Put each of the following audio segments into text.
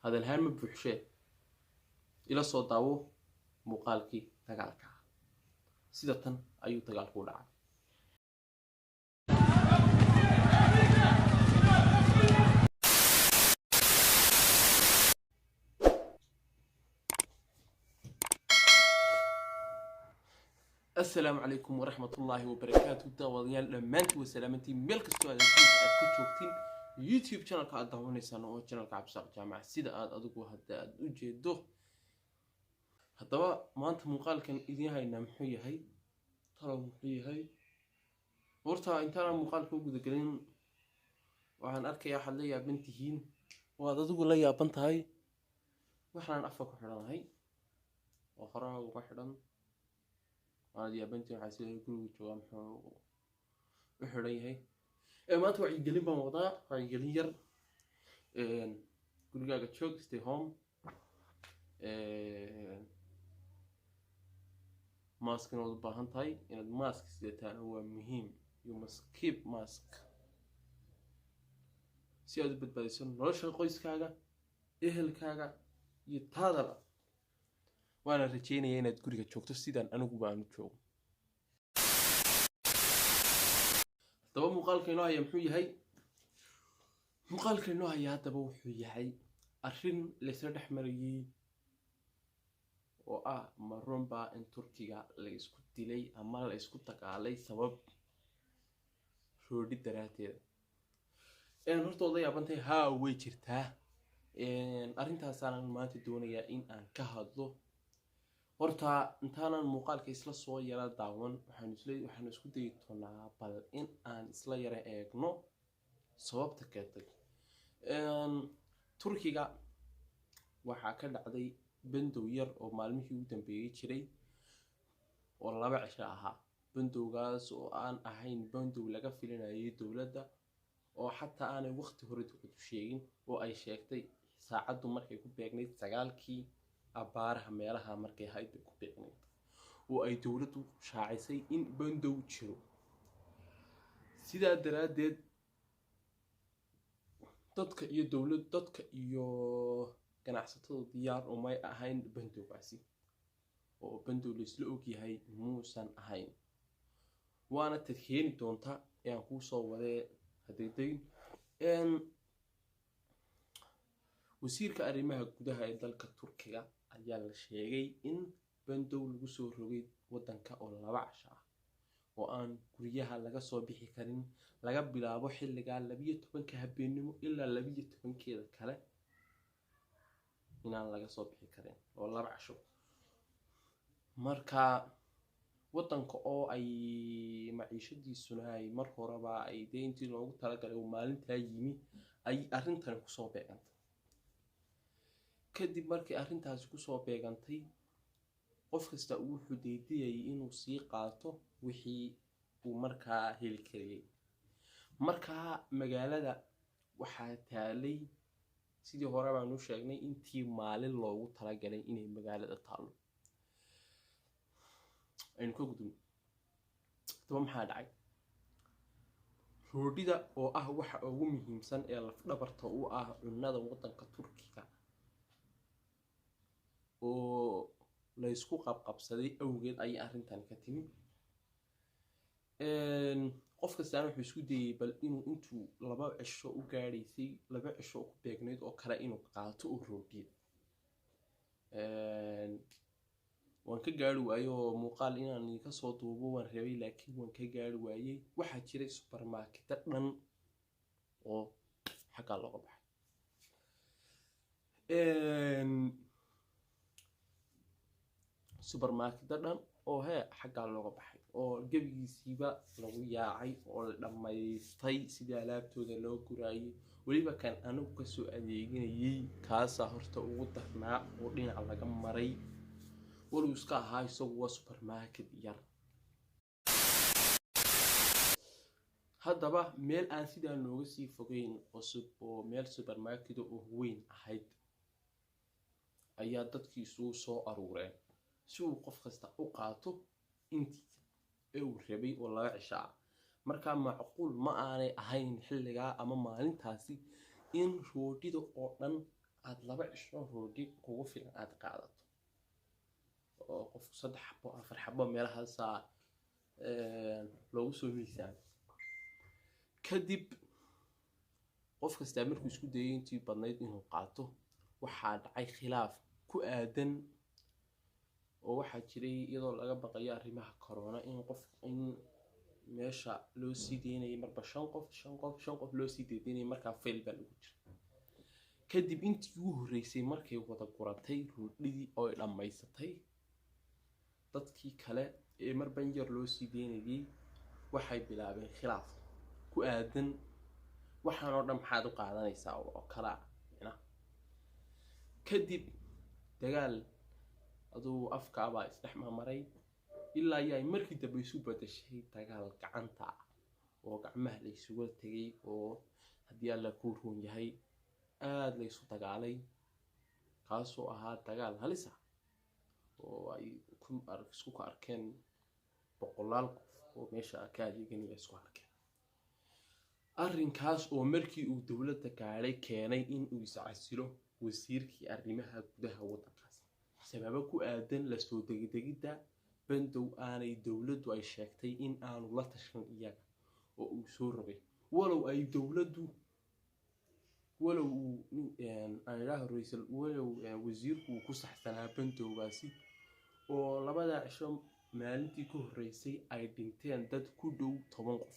هذا الهام بوحشة إلى صوت داو مقالكي تقالك سيدة أيو تقالك ولا السلام عليكم ورحمة الله وبركاته داوديال لمانتي وسلامتي ملك السؤال كتشوفتين يوتيوب channel ka daawaneysaan oo channel ka Cabsar Jaamac sida aad adigu hadda aad u jeedo hadaba maanta muuqaalkan idin hayna muxuu yahay horta intaan muuqaalka u guda galin waxaan arkayaa xal la yaaban tihiin oo aad adigu la yaaban tahay waxaan afka ku xidhanahay oo horaa uga xidhan aad yaabantii waxa si guriga jooga muxuu u xidhan yahay maanta waxay gelin baan wadaa waxay gelin yar gurigaaga joog stay home mask in u baahan tahay inaad mask sidataan waa muhiim you must keep mask si aad u badbaadiso nolosha qoyskaaga ehelkaaga iyo taadaba waana rajeynayaa inaad guriga joogto sidaan anigu baan u joogo daba muuqaalka inoo haya muxuu yahay muuqaalka inoo haya hadaba wuxuu yahay arrin la isla dhexmarayay oo ah marunba in Turkiga la isku dilay ama la isku dagaalay sabab roodi daraateed horta oday abantay way jirtaa arrintaas aan maanta doonayaa in aan ka hadlo horta intaanan muuqaalka isla soo yara daawan waxaan isku dayi doonaa bal in aan isla yara eegno sababta keentay Turkiga waxaa ka dhacday bandow yar oo maalmihii u dambeeyay jiray oo 2 cisho ahaa bandowgaas oo aan ahayn bandow laga filinayay dawladda oo xataa aanay waqti hore u sheegin oo ay sheegtay saacadu markay ku beegnayd 9kii abaaraha meelaha markay hay'ad ku beegnayd oo ay dawladdu shaacisay in bandow jiro sidaa daraadeed dadka iyo ganacsatada diyaar oo may ahayn bandowgaasi oo bandow la isla og yahay muusan ahayn waana tadkeeni doonta aan ku soo waday hadeedayn wasiirka arrimaha gudaha ee dalka Turkiga ayaa la sheegay in bandow lagu soo rogay wadanka oo 2 cisho ah oo aan guriyaha laga soo bixi karin laga bilaabo xilliga 12 habeenimo ilaa 12keeda kale inaan laga soo bixi karin oo 2 cisho marka wadanka oo ay maciishadiisuna ay mar horeba ay deyntii loogu talagalay oo maalinta yimi ay arrintan ku soo beegantay kadib markii arrintaas ku soo beegantay qof kasta uu xudeydiyay inuu sii qaato wixii uu markaa heli karayay markaa magaalada waxaa taalay sidii hore baan u sheegnay intii maalin loogu talagalay inay magaalada taalo aynu ka gudubno daba maxaa dhacay roodida oo ah waxa ugu muhiimsan ee laf dhabarta u ah cunnada wadanka Turkiga oo la isku qabqabsaday awgeed ay arrintan ka timi qof kasta wuxuu isku dayay bal inuu intuu 2 cisho u gaadhaysay 2 cisho ku beegnayd oo kale inuu qaato oo roodiyo waan ka gaari waayo muuqaal inaan ka soo duubo waan rabay laakiin waan ka gaari waayay waxa jiray supermarket dhan oo xaqa looga baxay supermarket dhan oo xaqa looga baxay oo gabigiisiiba lagu yaacay oo la dhameystay sidii alaabtooda loo guraayay waliba kan anigu ka soo adeeganayay kaasa horta ugu darnaa oo dhinac laga maray wuu iska ahaa isagoo supermarket yar hadaba meel aan sidaa looga sii fogeyn oo meel supermarket oo weyn ahayd ayaa dadkiisu soo aruureen si uu qof kasta u qaato intii uu rabay oo 2 cisho ah marka macquul ma aanay ahayn xilliga ama maalintaasi in roodida oo dhan aad 2 cisho roodhi kugu filan aad qaadato oo qofku 3 xabo 4 xabo meelahaas loogu soo miisaan kadib qof kasta markuu isku dayay intii badnayd inuu qaato waxaa dhacay khilaaf ku aadan oo waxaa jiray iyadoo laga baqayo arrimaha corona in meesha loo sii deynayay marba 5 qof loo sii deynayay markaa fail baa lagu jira kadib intii ugu horeysay markay wada guratay roodhidii oo ay dhamaysatay dadkii kale ee marba yar loo sii deynayay waxay bilaabeen khilaaf ku aadan waxaan oo dhan maxaad u qaadanaysaa oo kala kadib dagaal aduu afkaaba isdhexmaray ilaa ay markii dambe isu bedeshay dagaal gacanta oo gacmaha la isugu tagay oo haddii alla ku roon yahay aad la isu dagaalay kaasoo ahaa dagaal halis ah oo ay isku arkeen boqolaal qof oo meesha ka adeeganaya isku arkeen arrinkaas oo markii uu dawladda gaaray keenay in uu iscasilo wasiirkii arrimaha gudaha waddankaas sababo ku aadan la soo degdegida bandow aanay dawladdu ay sheegtay in aanu la tashan iyaga oo uu soo rogay walow ay dawladdu wasiirku ku saxsanaa bandowgaasi oo 2 cisho maalintii ku horeysay ay dhinteen dad ku dhow 10 qof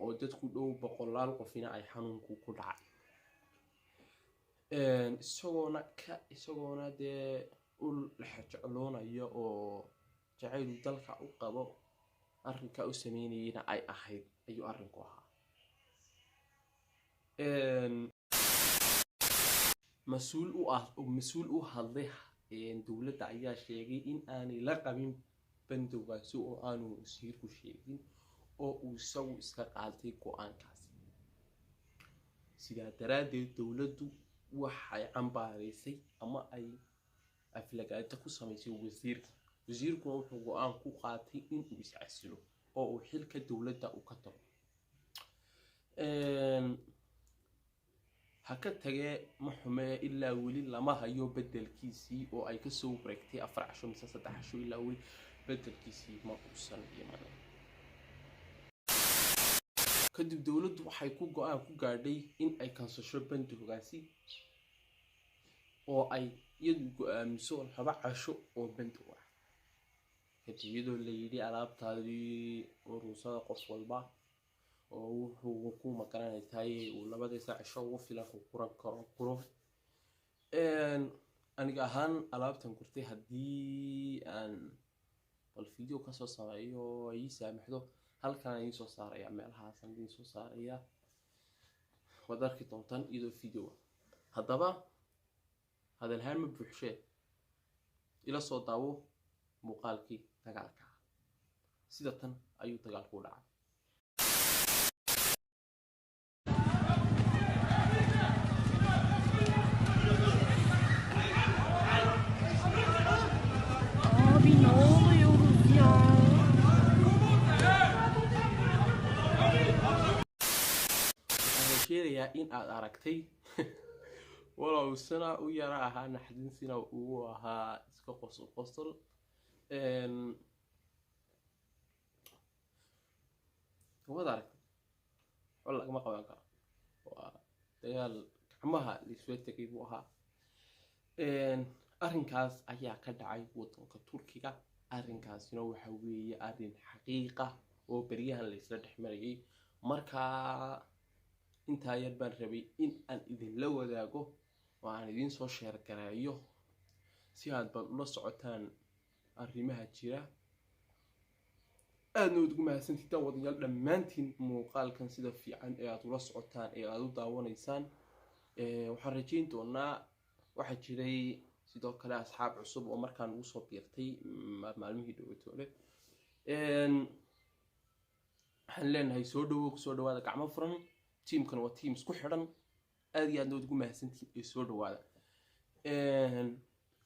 oo dad ku dhow boqolaal qofina ay xanuunku ku dhacay isagoona dee ul jecloonayo oo jacaylu dalka u qabo arrinka u sameynayna ay ahayd ayuu arrinku ahaa مسؤول hadlay dawladda ayaa sheegay in aanay la qabin bandowgaasi oo aanu wasiirku sheegin oo uu isagu iska qaatay go'aankaasi sidaa daraadeed dawladdu waxay cambaaraysay ama ay aflagaada ku samaysay wasiirku wuxuu go'aan ku qaatay in uu iscasilo oo uu xilka dawladda u ka tago haka tagay maxume ilaa weli lama hayo bedelkiisii oo ay ka soo wareegtay 4 casho mise 3 casho ilaa weli bedelkiisii ma uusan iman kadib dawladdu waxay ku go'aan ku gaadhay in ay kansasho bandowgaasi oo ay iyadu go'aamiso 2 casho oo bandow ah kadib iyadoo la yidhi alaabtaadii urusada qof walba oo wuxuu ku maqanaynay uu 2 cisho ugu filan ku quran karo aniga ahaan alaabtan gurtay haddii aan bal video ka soo sameeyo ay saamaxdo halkan ay soo saaraya meelahaas aan soo saaraya wadarki doontan iyadoo video haddaba hadalhaan ma buuxshay ila soo daawo muuqaalkii dagaalka sida tan ayuu dagaalku u dhacay in aad aragtay walaw sana u yara ahaa naxdintina uu ahaa iska qosol wada aragtay wala lagama qaban karo waa dagaal gacmaha la isku tagay buu ahaa arrinkaas ayaa ka dhacay waddanka Turkiga arrinkaasina waxa weeye arrin xaqiiqa oo bariyahan la isla dhexmarayay markaa inta yar baan rabay in aan idin la wadaago oo aan idin soo share gareeyo si aad bal ula socotaan arrimaha jira aadna ugu mahadsantihiin wadayaal dhammaantiin muuqaalkan sida fiican ee aad ula socotaan ee aad u daawanaysaan waxaan rajayn doonaa waxa jiray sidoo kale asxaab cusub oo markaan ugu soo biirtay maalmihii dhawatoole waxaan leenahay soo dhawaada gacmo furan teamkan waa team isku xiran aad iyo aad ugu mahadsantihiin ee soo dhawaada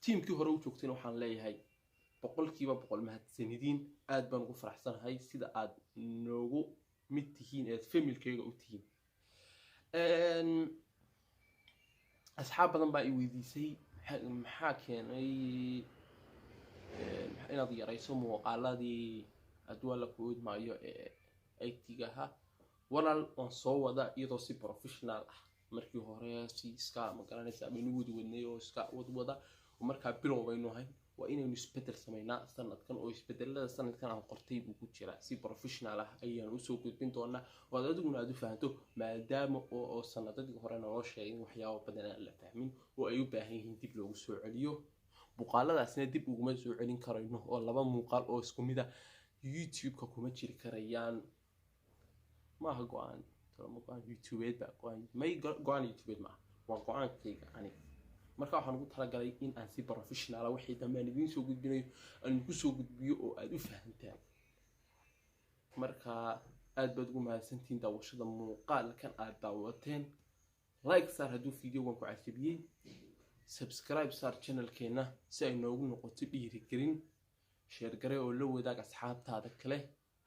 teamkii hore u joogtayna waxaan leeyahay 100% mahadsanidin aad baan ugu faraxsanahay sida aad noogu mid tihiin ee familkayga u tihiin asxaab badan baa i weydiisay maxaa keenay inaad yarayso muuqaaladii hadduu alla ku idmaayo ee aytiga ahaa. walaal waan soo wada iyadoo si professional ah markii hore si iska ma garanaysaa baynu wadnay oo iska wada markaa bilow baynu ahay. waa inaynu isbedel samaynaa sanadkan oo isbedelada sanadkan aan qortay buu ku jiraa si professional ah ayaan usoo gudbin doonaa oo adiguna aad u fahanto maadaama oo sanadadii hore noo sheegay waxyaabo badan aan la fahmin oo ay u baahan yihiin dib loogu soo celiyo. muuqaaladaasna dib uguma soo celin karayno oo laba muuqaal oo isku mid ah youtube-ka kuma jiri karayaan. maaha go-aan youtube-eed baa go-aan youtube-eed maaha, waa go-aankayga aniga. marka waxaan ugu talagalay in aan si professional wixii dambe aan idiin soo gudbinayo aan ku soo gudbiyo oo aad u fahantaan. marka aad baad ugu mahadsantihiin daawashada muuqaalkan aad daawateen. like saar hadduu videogan ku cajabiyey, subscribe saar channelkeena si ay noogu noqoto dhiirigelin, share gare oo la wadaag asxaabtaada kale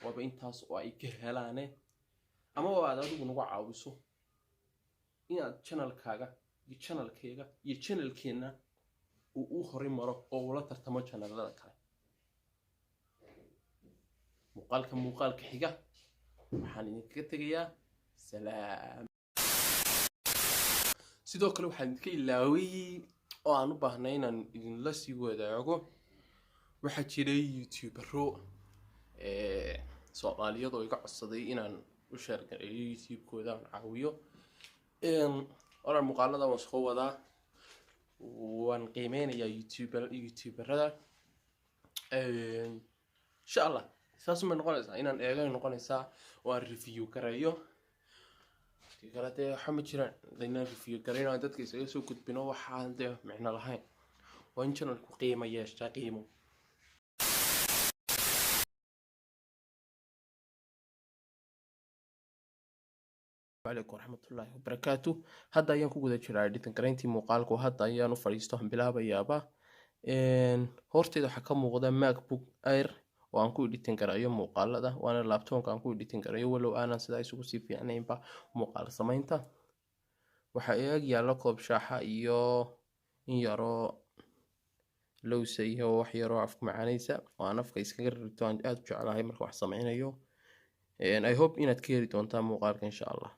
waaba intaas oo ay ka helaane ama oo aad adigu nagu caawiso inaad channelkaaga iyo channelkayga iyo channelkeena uu horay maro oo ula tartamo channelada kale. muuqaalka xiga waxaan idinkaga tegayaa salaam. sidoo kale waxaan idinka ilaaway oo aan u baahnay inaan idinla sii wadaago. waxaa jiray youtubero Soomaaliyeed oo iga codsaday inaan u share gareeyo youtube-kooda aan caawiyo. oran muuqaalada waan soo wadaa waan qiimeynayaa youtuberada insha Allah saas ma noqonaysaa inaan eego noqonaysaa oo aan review gareeyo. kala de waxa ma jiraan inaan review gareeyo dadka isaga soo gudbino waxaan de macna lahayn. waa in channelku qiimo yeeshaa qiimo. عليكم ورحمة الله وبركاته. هذا أيام كوجد شراء editing كرينتي مقالك وهذا أيام فريستهم بلا بيابا. هورتي ده حكم وغدا ماك بوك اير وان كو editing كرايو مقال ده وانا اللابتوب كان كو editing كرايو ولو انا سدا يسوق سي في يعني با مقال سمينتا waxa eeg yaalo koob shaaxa iyo in yaro lowsa iyo wax yaro afka macaanaysa waan afka iskaga rito aad jecelahay marka wax sameynayo. I hope inaad ka heli doontaan muuqaalka insha Allah.